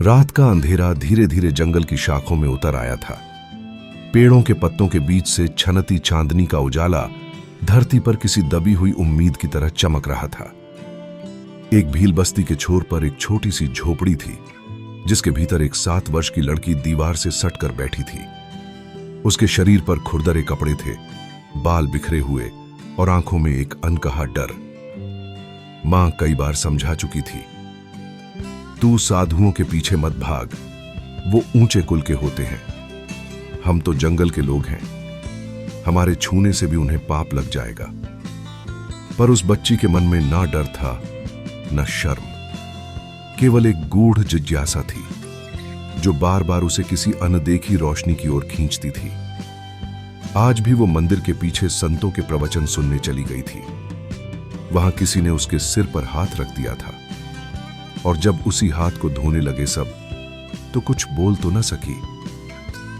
रात का अंधेरा धीरे धीरे जंगल की शाखों में उतर आया था। पेड़ों के पत्तों के बीच से छनती चांदनी का उजाला धरती पर किसी दबी हुई उम्मीद की तरह चमक रहा था। एक भील बस्ती के छोर पर एक छोटी सी झोपड़ी थी, जिसके भीतर एक 7 वर्ष की लड़की दीवार से सटकर बैठी थी। उसके शरीर पर खुरदरे कपड़े थे, बाल बिखरे हुए और आंखों में एक अनकहा डर। मां कई बार समझा चुकी थी, तू साधुओं के पीछे मत भाग, वो ऊंचे कुल के होते हैं। हम तो जंगल के लोग हैं, हमारे छूने से भी उन्हें पाप लग जाएगा। पर उस बच्ची के मन में ना डर था न शर्म, केवल एक गूढ़ जिज्ञासा थी जो बार बार उसे किसी अनदेखी रोशनी की ओर खींचती थी। आज भी वो मंदिर के पीछे संतों के प्रवचन सुनने चली गई थी। वहां किसी ने उसके सिर पर हाथ रख दिया था, और जब उसी हाथ को धोने लगे सब, तो कुछ बोल तो न सकी,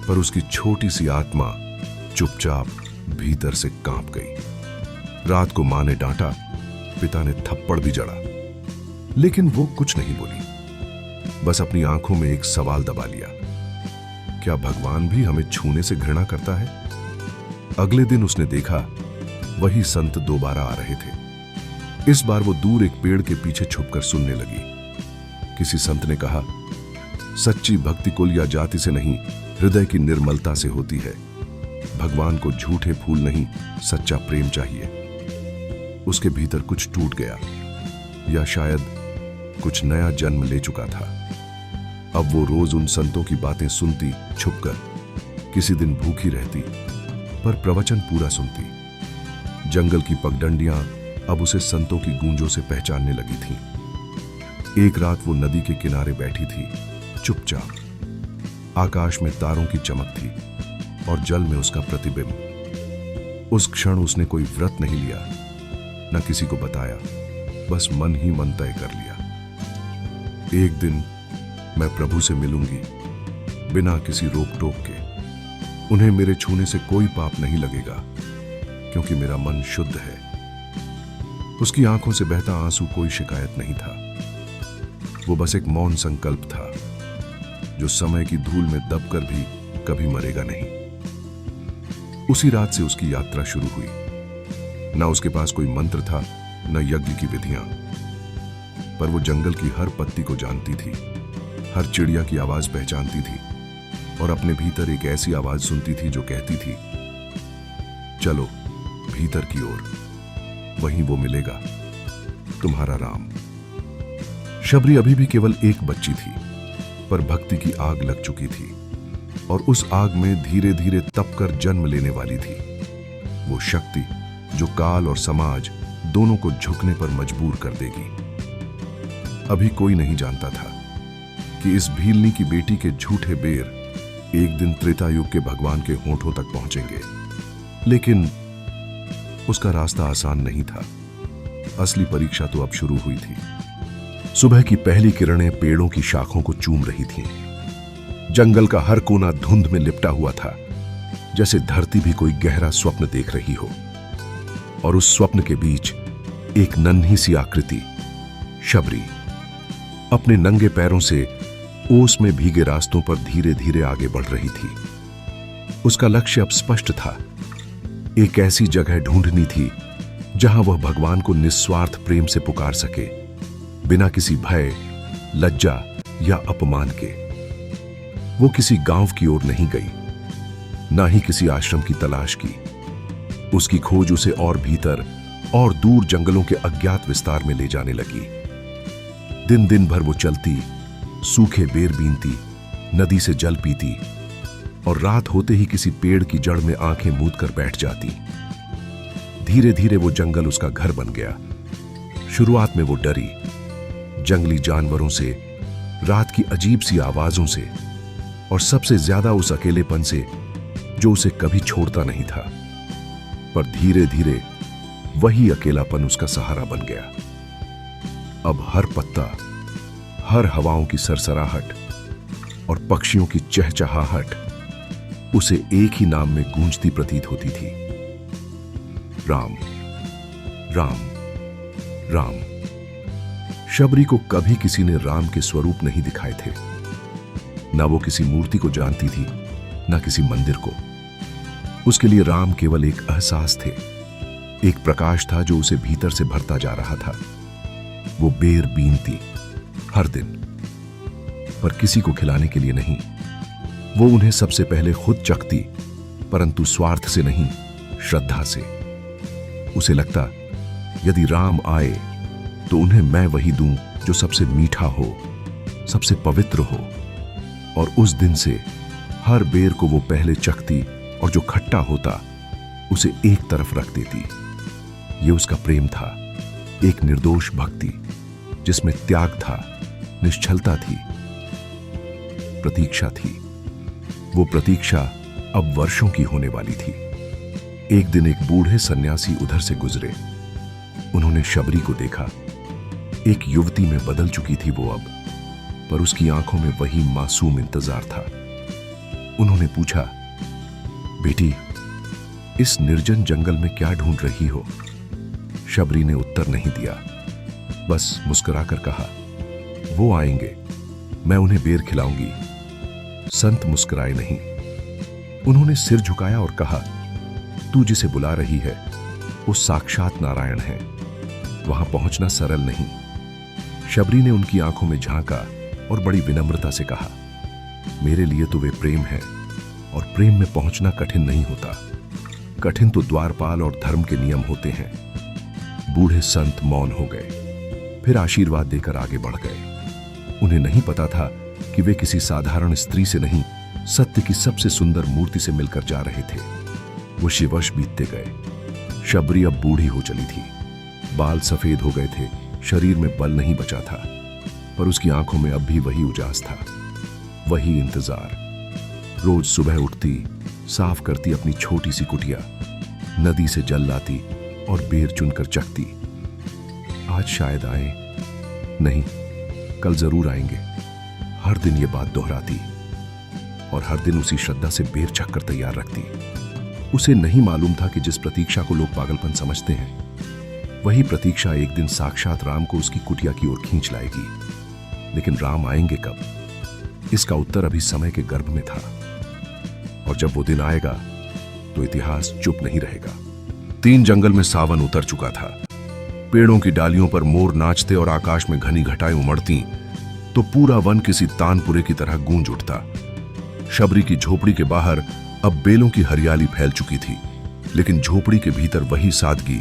पर उसकी छोटी सी आत्मा चुपचाप भीतर से कांप गई। रात को मां ने डांटा, पिता ने थप्पड़ भी जड़ा, लेकिन वो कुछ नहीं बोली, बस अपनी आंखों में एक सवाल दबा लिया, क्या भगवान भी हमें छूने से घृणा करता है? अगले दिन उसने देखा, वही संत दोबारा आ रहे थे। इस बार वो दूर एक पेड़ के पीछे छुपकर सुनने लगी। किसी संत ने कहा, सच्ची भक्ति कुल या जाति से नहीं, हृदय की निर्मलता से होती है। भगवान को झूठे फूल नहीं, सच्चा प्रेम चाहिए। उसके भीतर कुछ टूट गया, या शायद कुछ नया जन्म ले चुका था। अब वो रोज उन संतों की बातें सुनती छुपकर, किसी दिन भूखी रहती पर प्रवचन पूरा सुनती। जंगल की पगडंडियां अब उसे संतों की गूंजों से पहचानने लगी थीं। एक रात वो नदी के किनारे बैठी थी, चुपचाप। आकाश में तारों की चमक थी और जल में उसका प्रतिबिंब। उस क्षण उसने कोई व्रत नहीं लिया, न किसी को बताया, बस मन ही मन तय कर लिया, एक दिन मैं प्रभु से मिलूंगी, बिना किसी रोक टोक के। उन्हें मेरे छूने से कोई पाप नहीं लगेगा, क्योंकि मेरा मन शुद्ध है। उसकी आंखों से बहता आंसू कोई शिकायत नहीं था, वो बस एक मौन संकल्प था, जो समय की धूल में दबकर भी कभी मरेगा नहीं। उसी रात से उसकी यात्रा शुरू हुई। ना उसके पास कोई मंत्र था, न यज्ञ की विधियां, पर वो जंगल की हर पत्ती को जानती थी, हर चिड़िया की आवाज पहचानती थी, और अपने भीतर एक ऐसी आवाज सुनती थी जो कहती थी, चलो भीतर की ओर, वहीं वो मिलेगा, तुम्हारा राम। शबरी अभी भी केवल एक बच्ची थी, पर भक्ति की आग लग चुकी थी, और उस आग में धीरे धीरे तपकर जन्म लेने वाली थी वो शक्ति जो काल और समाज दोनों को झुकने पर मजबूर कर देगी। अभी कोई नहीं जानता था कि इस भीलनी की बेटी के झूठे बेर एक दिन त्रेता युग के भगवान के होठों तक पहुंचेंगे। लेकिन उसका रास्ता आसान नहीं था। असली परीक्षा तो अब शुरू हुई थी। सुबह की पहली किरणें पेड़ों की शाखों को चूम रही थीं। जंगल का हर कोना धुंध में लिपटा हुआ था, जैसे धरती भी कोई गहरा स्वप्न देख रही हो। और उस स्वप्न के बीच एक नन्ही सी आकृति, शबरी, अपने नंगे पैरों से ओस में भीगे रास्तों पर धीरे धीरे आगे बढ़ रही थी। उसका लक्ष्य अब स्पष्ट था। एक ऐसी जगह ढूंढनी थी जहां वह भगवान को निस्वार्थ प्रेम से पुकार सके, बिना किसी भय, लज्जा या अपमान के। वो किसी गांव की ओर नहीं गई, ना ही किसी आश्रम की तलाश की। उसकी खोज उसे और भीतर और दूर जंगलों के अज्ञात विस्तार में ले जाने लगी। दिन दिन भर वो चलती, सूखे बेर बीनती, नदी से जल पीती, और रात होते ही किसी पेड़ की जड़ में आंखें मूंद कर बैठ जाती। धीरे धीरे वो जंगल उसका घर बन गया। शुरुआत में वो डरी, जंगली जानवरों से, रात की अजीब सी आवाजों से, और सबसे ज्यादा उस अकेलेपन से जो उसे कभी छोड़ता नहीं था। पर धीरे धीरे वही अकेलापन उसका सहारा बन गया। अब हर पत्ता, हर हवाओं की सरसराहट और पक्षियों की चहचहाहट उसे एक ही नाम में गूंजती प्रतीत होती थी, राम, राम, राम। शबरी को कभी किसी ने राम के स्वरूप नहीं दिखाए थे, ना वो किसी मूर्ति को जानती थी, ना किसी मंदिर को। उसके लिए राम केवल एक एहसास थे, एक प्रकाश था जो उसे भीतर से भरता जा रहा था। वो बेर बीनती हर दिन, पर किसी को खिलाने के लिए नहीं। वो उन्हें सबसे पहले खुद चखती, परंतु स्वार्थ से नहीं, श्रद्धा से। उसे लगता, यदि राम आए तो उन्हें मैं वही दूं जो सबसे मीठा हो, सबसे पवित्र हो। और उस दिन से हर बेर को वो पहले चखती और जो खट्टा होता उसे एक तरफ रख देती। ये उसका प्रेम था, एक निर्दोष भक्ति जिसमें त्याग था, निश्चलता थी, प्रतीक्षा थी। वो प्रतीक्षा अब वर्षों की होने वाली थी। एक दिन एक बूढ़े सन्यासी उधर से गुजरे। उन्होंने शबरी को देखा। एक युवती में बदल चुकी थी वो अब, पर उसकी आंखों में वही मासूम इंतजार था। उन्होंने पूछा, बेटी, इस निर्जन जंगल में क्या ढूंढ रही हो? शबरी ने उत्तर नहीं दिया, बस मुस्कुराकर कहा, वो आएंगे, मैं उन्हें बेर खिलाऊंगी। संत मुस्कुराए नहीं। उन्होंने सिर झुकाया और कहा, तू जिसे बुला रही है वो साक्षात नारायण है। वहां पहुंचना सरल नहीं। शबरी ने उनकी आंखों में झांका और बड़ी विनम्रता से कहा, मेरे लिए तो वे प्रेम है, और प्रेम में पहुंचना कठिन नहीं होता। कठिन तो द्वारपाल और धर्म के नियम होते हैं। बूढ़े संत मौन हो गए, फिर आशीर्वाद देकर आगे बढ़ गए। उन्हें नहीं पता था कि वे किसी साधारण स्त्री से नहीं, सत्य की सबसे सुंदर मूर्ति से मिलकर जा रहे थे। वो शिवश बीतते गए। शबरी अब बूढ़ी हो चली थी। बाल सफेद हो गए थे, शरीर में बल नहीं बचा था, पर उसकी आंखों में अब भी वही उजास था, वही इंतजार। रोज सुबह उठती, साफ करती अपनी छोटी सी कुटिया, नदी से जल लाती और बेर चुनकर चखती। आज शायद आए, नहीं, कल जरूर आएंगे। हर दिन ये बात दोहराती और हर दिन उसी श्रद्धा से बेर चखकर तैयार रखती। उसे नहीं मालूम था कि जिस प्रतीक्षा को लोग पागलपन समझते हैं, वही प्रतीक्षा एक दिन साक्षात राम को उसकी कुटिया की ओर खींच लाएगी। लेकिन राम आएंगे कब? इसका उत्तर अभी समय के गर्भ में था, और जब वो दिन आएगा तो इतिहास चुप नहीं रहेगा। 3 जंगल में सावन उतर चुका था। पेड़ों की डालियों पर मोर नाचते और आकाश में घनी घटाएं उमड़ती तो पूरा वन किसी तानपुरे की तरह गूंज उठता। शबरी की झोपड़ी के बाहर अब बेलों की हरियाली फैल चुकी थी, लेकिन झोपड़ी के भीतर वही सादगी,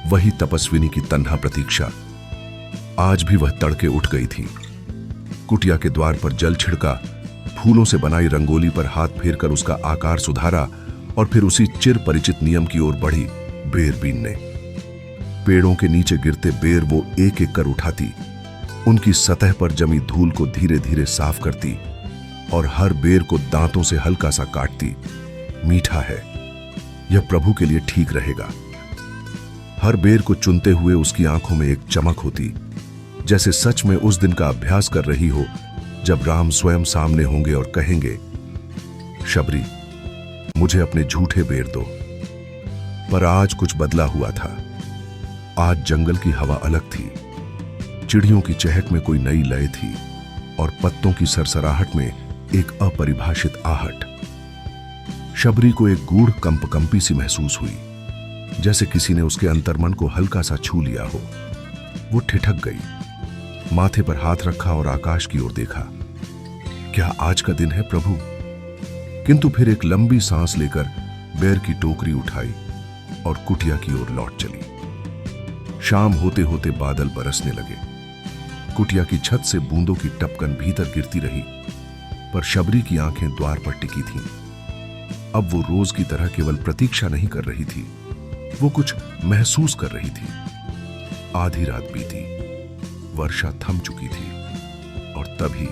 वही तपस्विनी की तन्हा प्रतीक्षा। आज भी वह तड़के उठ गई थी। कुटिया के द्वार पर जल छिड़का, फूलों से बनाई रंगोली पर हाथ फेरकर उसका आकार सुधारा और फिर उसी चिर परिचित नियम की ओर बढ़ी, बेर बीनने। पेड़ों के नीचे गिरते बेर वो एक एक कर उठाती, उनकी सतह पर जमी धूल को धीरे धीरे साफ करती और हर बेर को दांतों से हल्का सा काटती। मीठा है, यह प्रभु के लिए ठीक रहेगा। हर बेर को चुनते हुए उसकी आंखों में एक चमक होती, जैसे सच में उस दिन का अभ्यास कर रही हो जब राम स्वयं सामने होंगे और कहेंगे, शबरी, मुझे अपने झूठे बेर दो। पर आज कुछ बदला हुआ था। आज जंगल की हवा अलग थी, चिड़ियों की चहक में कोई नई लय थी और पत्तों की सरसराहट में एक अपरिभाषित आहट। शबरी को एक गूढ़ कंपकंपी सी महसूस हुई, जैसे किसी ने उसके अंतर्मन को हल्का सा छू लिया हो। वो ठिठक गई, माथे पर हाथ रखा और आकाश की ओर देखा। क्या आज का दिन है प्रभु? किंतु फिर एक लंबी सांस लेकर बेर की टोकरी उठाई और कुटिया की ओर लौट चली। शाम होते होते बादल बरसने लगे। कुटिया की छत से बूंदों की टपकन भीतर गिरती रही, पर शबरी की आंखें द्वार पर टिकी थीं। अब वो रोज की तरह केवल प्रतीक्षा नहीं कर रही थी, वो कुछ महसूस कर रही थी। आधी रात बीती, वर्षा थम चुकी थी और तभी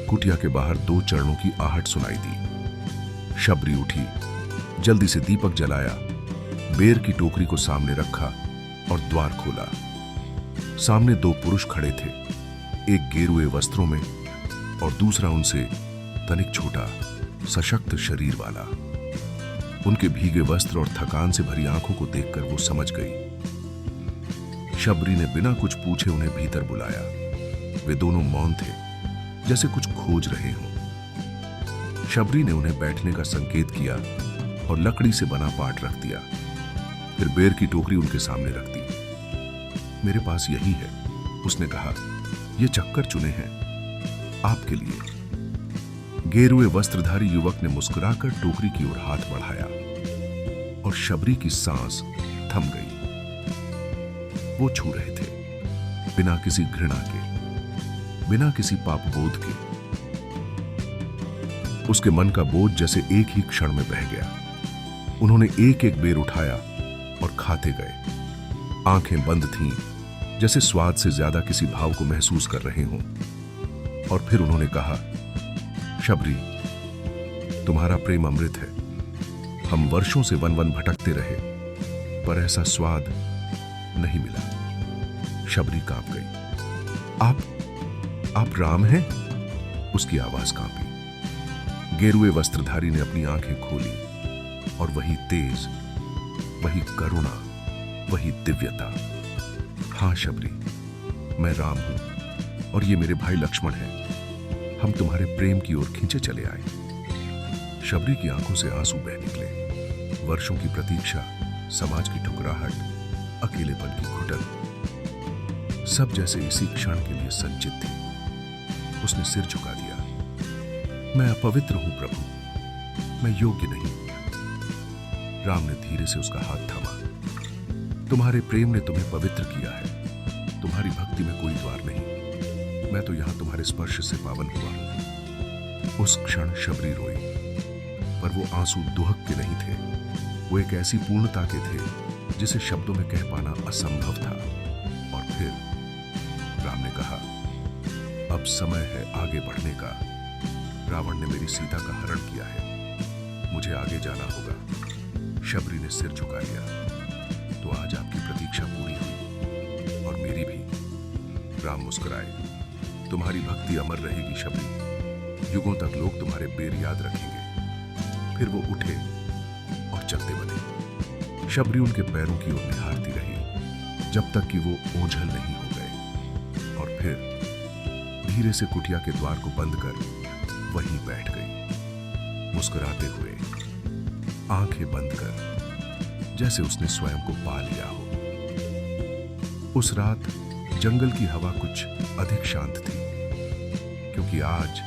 कुटिया के बाहर 2 चरणों की आहट सुनाई दी। शबरी उठी, जल्दी से दीपक जलाया, बेर की टोकरी को सामने रखा और द्वार खोला। सामने 2 पुरुष खड़े थे, एक गेरुए वस्त्रों में और दूसरा उनसे तनिक छोटा, सशक्त शरीर वाला। उनके भीगे वस्त्र और थकान से भरी आंखों को देखकर वो समझ गई। शबरी ने बिना कुछ पूछे उन्हें भीतर बुलाया। वे दोनों मौन थे, जैसे कुछ खोज रहे हों। शबरी ने उन्हें बैठने का संकेत किया और लकड़ी से बना पाट रख दिया। फिर बेर की टोकरी उनके सामने रख दी। मेरे पास यही है, उसने कहा। ये चक्कर चुने हैं आपके लिए। गेरुए वस्त्रधारी युवक ने मुस्कुराकर टोकरी की ओर हाथ बढ़ाया और शबरी की सांस थम गई। वो छू रहे थे, बिना किसी घृणा के, बिना किसी पापबोध के। उसके मन का बोझ जैसे एक ही क्षण में बह गया। उन्होंने एक एक बेर उठाया और खाते गए। आंखें बंद थीं, जैसे स्वाद से ज्यादा किसी भाव को महसूस कर रहे हों। और फिर उन्होंने कहा, शबरी, तुम्हारा प्रेम अमृत है। हम वर्षों से वन वन भटकते रहे, पर ऐसा स्वाद नहीं मिला। शबरी कांप गई। आप राम हैं? उसकी आवाज कांपी। गेरुए वस्त्रधारी ने अपनी आंखें खोली और वही तेज, वही करुणा, वही दिव्यता। हां शबरी, मैं राम हूं और ये मेरे भाई लक्ष्मण हैं। हम तुम्हारे प्रेम की ओर खींचे चले आए। शबरी की आंखों से आंसू बह निकले। वर्षों की प्रतीक्षा, समाज की ठुकराहट, अकेलेपन की घुटन, सब जैसे इसी क्षण के लिए संचित थी। उसने सिर झुका दिया। मैं अपवित्र हूं प्रभु, मैं योग्य नहीं। राम ने धीरे से उसका हाथ थामा। तुम्हारे प्रेम ने तुम्हें पवित्र किया है। तुम्हारी भक्ति में कोई द्वार नहीं। मैं तो यहां तुम्हारे स्पर्श से पावन हुआ हूं। उस क्षण शबरी रोई, पर वो आंसू दुहक के नहीं थे। वो एक ऐसी पूर्णता के थे जिसे शब्दों में कह पाना असंभव था। और फिर राम ने कहा, अब समय है आगे बढ़ने का। रावण ने मेरी सीता का हरण किया है, मुझे आगे जाना होगा। शबरी ने सिर झुका लिया। तो आज आपकी प्रतीक्षा पूरी हुई और मेरी भी। राम मुस्कुराए। तुम्हारी भक्ति अमर रहेगी शबरी। युगों तक लोग तुम्हारे बेर याद रखेंगे। फिर वो उठे और चलते बने। शबरी उनके पैरों की ओर निहारती रही जब तक कि वो ओझल नहीं हो गए। और फिर धीरे से कुटिया के द्वार को बंद कर वहीं बैठ गई, मुस्कुराते हुए, आंखें बंद कर, जैसे उसने स्वयं को पा लिया हो। उस रात जंगल की हवा कुछ अधिक शांत थी, क्योंकि आज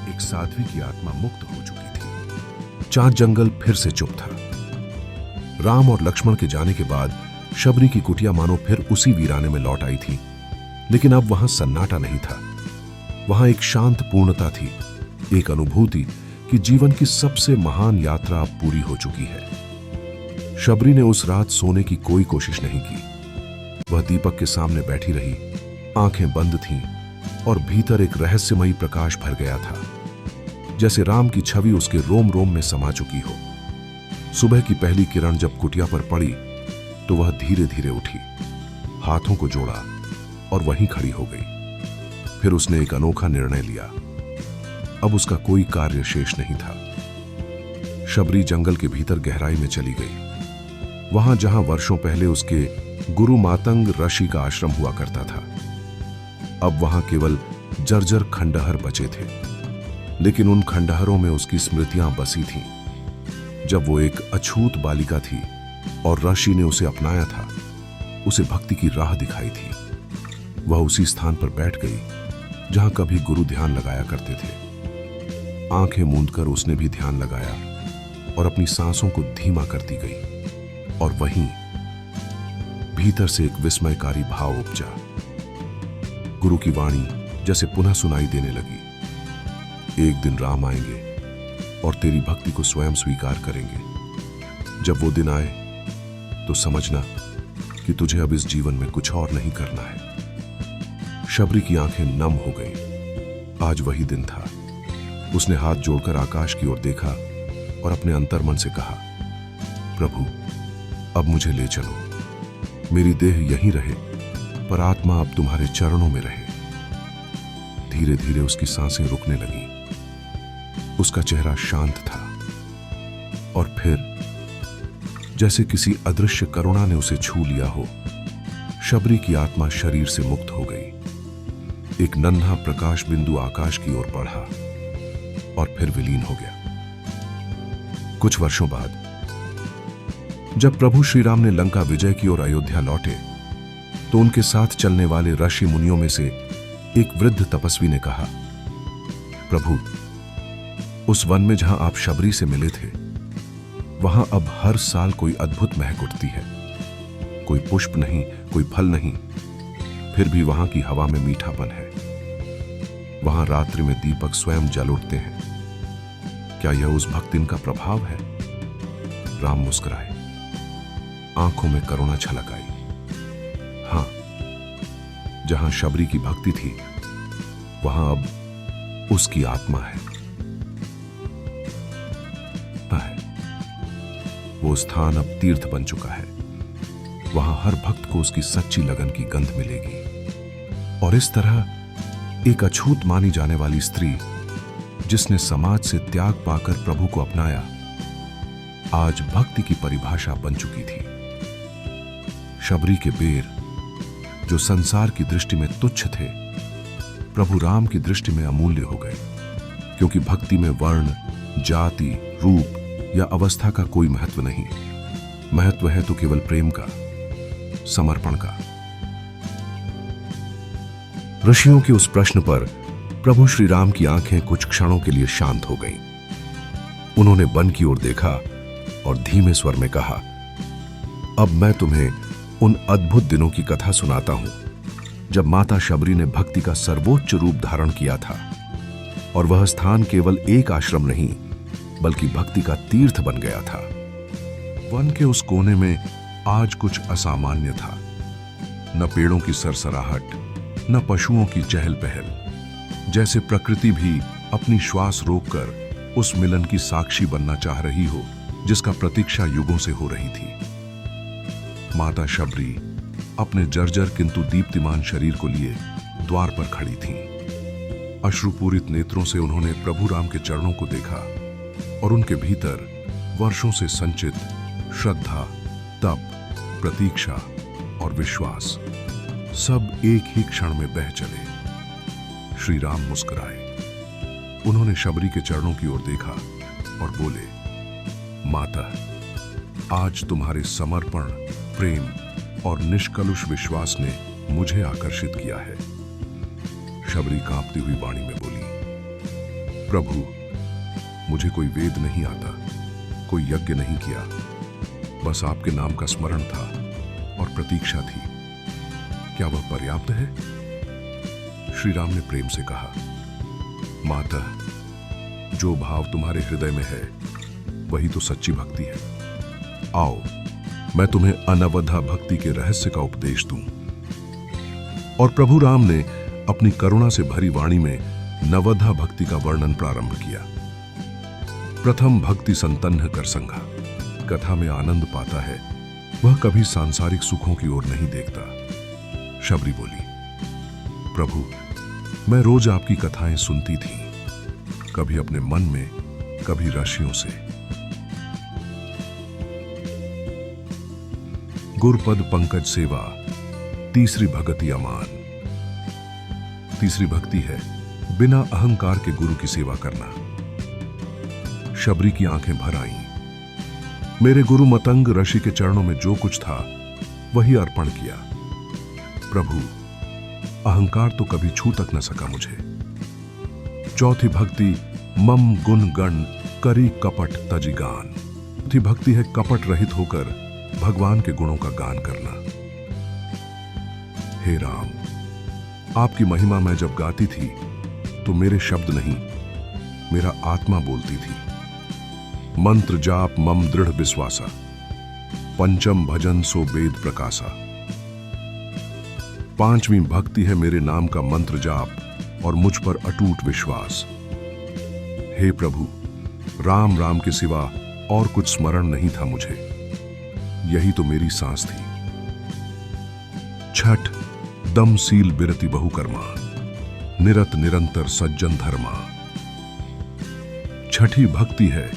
एक साध्वी की आत्मा मुक्त हो चुकी थी। चांद जंगल फिर से चुप था। राम और लक्ष्मण के जाने के बाद शबरी की कुटिया मानो फिर उसी वीराने में लौट आई थी, लेकिन अब वहां सन्नाटा नहीं था। वहां एक शांत पूर्णता थी, एक अनुभूति कि जीवन की सबसे महान यात्रा अब पूरी हो चुकी है। शबरी ने उस रात सोने की कोई कोशिश नहीं की। वह दीपक के सामने बैठी रही, आंखें बंद थीं और भीतर एक रहस्यमयी प्रकाश भर गया था, जैसे राम की छवि उसके रोम रोम में समा चुकी हो। सुबह की पहली किरण जब कुटिया पर पड़ी तो वह धीरे धीरे उठी, हाथों को जोड़ा और वहीं खड़ी हो गई। फिर उसने एक अनोखा निर्णय लिया। अब उसका कोई कार्य शेष नहीं था। शबरी जंगल के भीतर गहराई में चली गई, वहां जहां वर्षों पहले उसके गुरु मातंग ऋषि का आश्रम हुआ करता था। अब वहां केवल जर्जर खंडहर बचे थे, लेकिन उन खंडहरों में उसकी स्मृतियां बसी थीं। जब वो एक अछूत बालिका थी और ऋषि ने उसे अपनाया था, उसे भक्ति की राह दिखाई थी। वह उसी स्थान पर बैठ गई जहां कभी गुरु ध्यान लगाया करते थे। आंखें मूंदकर उसने भी ध्यान लगाया और अपनी सांसों को धीमा करती गई। और वहीं भीतर से एक विस्मयकारी भाव उपजा। गुरु की वाणी जैसे पुनः सुनाई देने लगी, एक दिन राम आएंगे और तेरी भक्ति को स्वयं स्वीकार करेंगे। जब वो दिन आए तो समझना कि तुझे अब इस जीवन में कुछ और नहीं करना है। शबरी की आंखें नम हो गईं। आज वही दिन था। उसने हाथ जोड़कर आकाश की ओर देखा और अपने अंतर्मन से कहा, प्रभु, अब मुझे ले चलो। मेरी देह यहीं रहे, पर आत्मा अब तुम्हारे चरणों में रहे। धीरे धीरे उसकी सांसें रुकने लगीं। उसका चेहरा शांत था और फिर जैसे किसी अदृश्य करुणा ने उसे छू लिया हो, शबरी की आत्मा शरीर से मुक्त हो गई। एक नन्हा प्रकाश बिंदु आकाश की ओर बढ़ा और फिर विलीन हो गया। कुछ वर्षों बाद जब प्रभु श्री राम ने लंका विजय की ओर अयोध्या लौटे तो उनके साथ चलने वाले ऋषि मुनियों में से एक वृद्ध तपस्वी ने कहा, प्रभु, उस वन में जहां आप शबरी से मिले थे वहां अब हर साल कोई अद्भुत महक उठती है। कोई पुष्प नहीं, कोई फल नहीं, फिर भी वहां की हवा में मीठापन है। वहां रात्रि में दीपक स्वयं जल उठते हैं। क्या यह उस भक्तिन का प्रभाव है? राम मुस्कुराए, आंखों में करुणा छलक आई। हां, जहां शबरी की भक्ति थी वहां अब उसकी आत्मा है। वो स्थान अब तीर्थ बन चुका है। वहां हर भक्त को उसकी सच्ची लगन की गंध मिलेगी। और इस तरह एक अछूत मानी जाने वाली स्त्री जिसने समाज से त्याग पाकर प्रभु को अपनाया, आज भक्ति की परिभाषा बन चुकी थी। शबरी के बेर जो संसार की दृष्टि में तुच्छ थे, प्रभु राम की दृष्टि में अमूल्य हो गए, क्योंकि भक्ति में वर्ण, जाति, रूप या अवस्था का कोई महत्व नहीं। महत्व है तो केवल प्रेम का, समर्पण का। ऋषियों के उस प्रश्न पर प्रभु श्री राम की आंखें कुछ क्षणों के लिए शांत हो गईं। उन्होंने वन की ओर देखा और धीमे स्वर में कहा, अब मैं तुम्हें उन अद्भुत दिनों की कथा सुनाता हूं जब माता शबरी ने भक्ति का सर्वोच्च रूप धारण किया था। और वह स्थान केवल एक आश्रम नहीं बल्कि भक्ति का तीर्थ बन गया था। वन के उस कोने में आज कुछ असामान्य था। न पेड़ों की सरसराहट, न पशुओं की चहल पहल, जैसे प्रकृति भी अपनी श्वास रोककर उस मिलन की साक्षी बनना चाह रही हो जिसका प्रतीक्षा युगों से हो रही थी। माता शबरी अपने जर्जर किंतु दीप्तिमान शरीर को लिए द्वार पर खड़ी थीं। अश्रुपूरित नेत्रों से उन्होंने प्रभु राम के चरणों को देखा और उनके भीतर वर्षों से संचित श्रद्धा, तप, प्रतीक्षा और विश्वास सब एक ही क्षण में बह चले। श्री राम मुस्कुराए। उन्होंने शबरी के चरणों की ओर देखा और बोले, माता, आज तुम्हारे समर्पण, प्रेम और निष्कलुष विश्वास ने मुझे आकर्षित किया है। शबरी कांपती हुई वाणी में बोली, प्रभु, मुझे कोई वेद नहीं आता, कोई यज्ञ नहीं किया, बस आपके नाम का स्मरण था और प्रतीक्षा थी। क्या वह पर्याप्त है? श्री राम ने प्रेम से कहा, माता, जो भाव तुम्हारे हृदय में है वही तो सच्ची भक्ति है। आओ, मैं तुम्हें अनवधा भक्ति के रहस्य का उपदेश दूं। और प्रभु राम ने अपनी करुणा से भरी वाणी में नवधा भक्ति का वर्णन प्रारंभ किया। प्रथम भक्ति संतन्न कर संघा। कथा में आनंद पाता है वह कभी सांसारिक सुखों की ओर नहीं देखता। शबरी बोली, प्रभु, मैं रोज आपकी कथाएं सुनती थी, कभी अपने मन में, कभी ऋषियों से। गुरपद पंकज सेवा, तीसरी भक्ति अमान। तीसरी भक्ति है बिना अहंकार के गुरु की सेवा करना। शबरी की आंखें भर आईं। मेरे गुरु मतंग ऋषि के चरणों में जो कुछ था वही अर्पण किया। प्रभु, अहंकार तो कभी छू तक न सका मुझे। चौथी भक्ति मम गुण गण करी कपट तजिगान। चौथी भक्ति है कपट रहित होकर भगवान के गुणों का गान करना। हे राम, आपकी महिमा मैं जब गाती थी तो मेरे शब्द नहीं, मेरा आत्मा बोलती थी। मंत्र जाप मम दृढ़ विश्वासा, पंचम भजन सो वेद प्रकाशा। पांचवी भक्ति है मेरे नाम का मंत्र जाप और मुझ पर अटूट विश्वास। हे प्रभु, राम राम के सिवा और कुछ स्मरण नहीं था मुझे, यही तो मेरी सांस थी। छठ दम सील बिरति बहुकर्मा, निरत निरंतर सज्जन धर्मा। छठी भक्ति है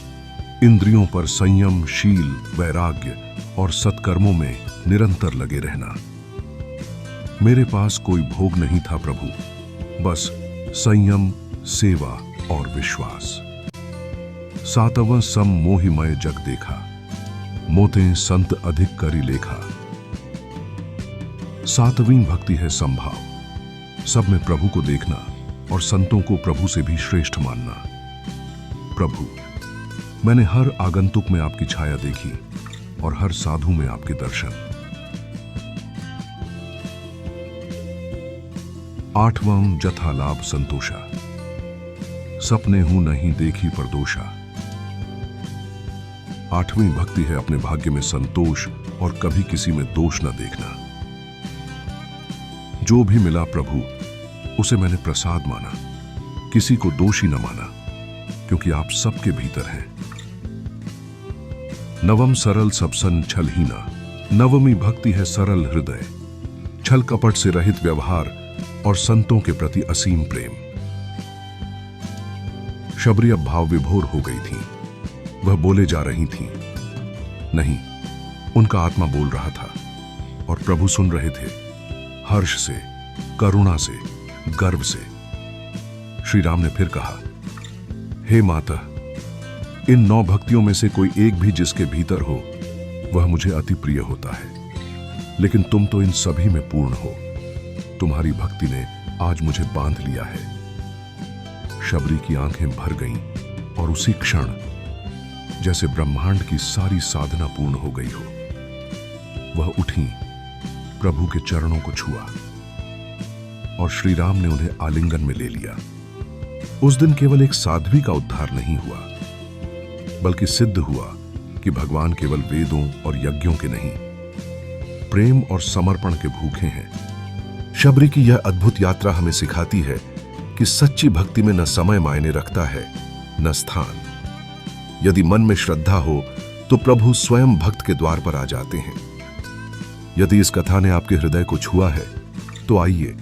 इंद्रियों पर संयम, शील, वैराग्य और सत्कर्मों में निरंतर लगे रहना। मेरे पास कोई भोग नहीं था प्रभु, बस संयम, सेवा और विश्वास। सातवां सम मोहिमय जग देखा, मोते संत अधिक करी लेखा। सातवीं भक्ति है संभाव, सब में प्रभु को देखना और संतों को प्रभु से भी श्रेष्ठ मानना। प्रभु, मैंने हर आगंतुक में आपकी छाया देखी और हर साधु में आपके दर्शन। आठवां जथा लाभ संतोषा, सपने हूं नहीं देखी परदोषा। आठवीं भक्ति है अपने भाग्य में संतोष और कभी किसी में दोष न देखना। जो भी मिला प्रभु, उसे मैंने प्रसाद माना, किसी को दोषी न माना, क्योंकि आप सबके भीतर हैं। नवम सरल सबसन छलहीना, नवमी भक्ति है सरल हृदय, छल कपट से रहित व्यवहार और संतों के प्रति असीम प्रेम। शबरी अब भाव विभोर हो गई थी, वह बोले जा रही थीं। नहीं, उनका आत्मा बोल रहा था और प्रभु सुन रहे थे, हर्ष से, करुणा से, गर्व से। श्री राम ने फिर कहा, हे माता, इन 9 भक्तियों में से कोई एक भी जिसके भीतर हो वह मुझे अति प्रिय होता है, लेकिन तुम तो इन सभी में पूर्ण हो। तुम्हारी भक्ति ने आज मुझे बांध लिया है। शबरी की आंखें भर गईं और उसी क्षण जैसे ब्रह्मांड की सारी साधना पूर्ण हो गई हो, वह उठी, प्रभु के चरणों को छुआ और श्री राम ने उन्हें आलिंगन में ले लिया। उस दिन केवल एक साध्वी का उद्धार नहीं हुआ, बल्कि सिद्ध हुआ कि भगवान केवल वेदों और यज्ञों के नहीं, प्रेम और समर्पण के भूखे हैं। शबरी की यह अद्भुत यात्रा हमें सिखाती है कि सच्ची भक्ति में न समय मायने रखता है, न स्थान। यदि मन में श्रद्धा हो तो प्रभु स्वयं भक्त के द्वार पर आ जाते हैं। यदि इस कथा ने आपके हृदय को छुआ है तो आइए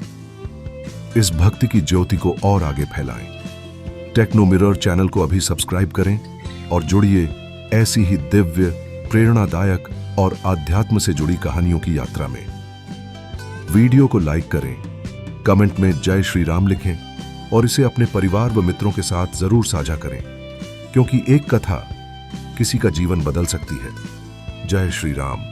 इस भक्ति की ज्योति को और आगे फैलाएं। टेक्नो मिरर चैनल को अभी सब्सक्राइब करें और जुड़िए ऐसी ही दिव्य, प्रेरणादायक और आध्यात्म से जुड़ी कहानियों की यात्रा में। वीडियो को लाइक करें, कमेंट में जय श्री राम लिखें और इसे अपने परिवार व मित्रों के साथ जरूर साझा करें, क्योंकि एक कथा किसी का जीवन बदल सकती है। जय श्री राम।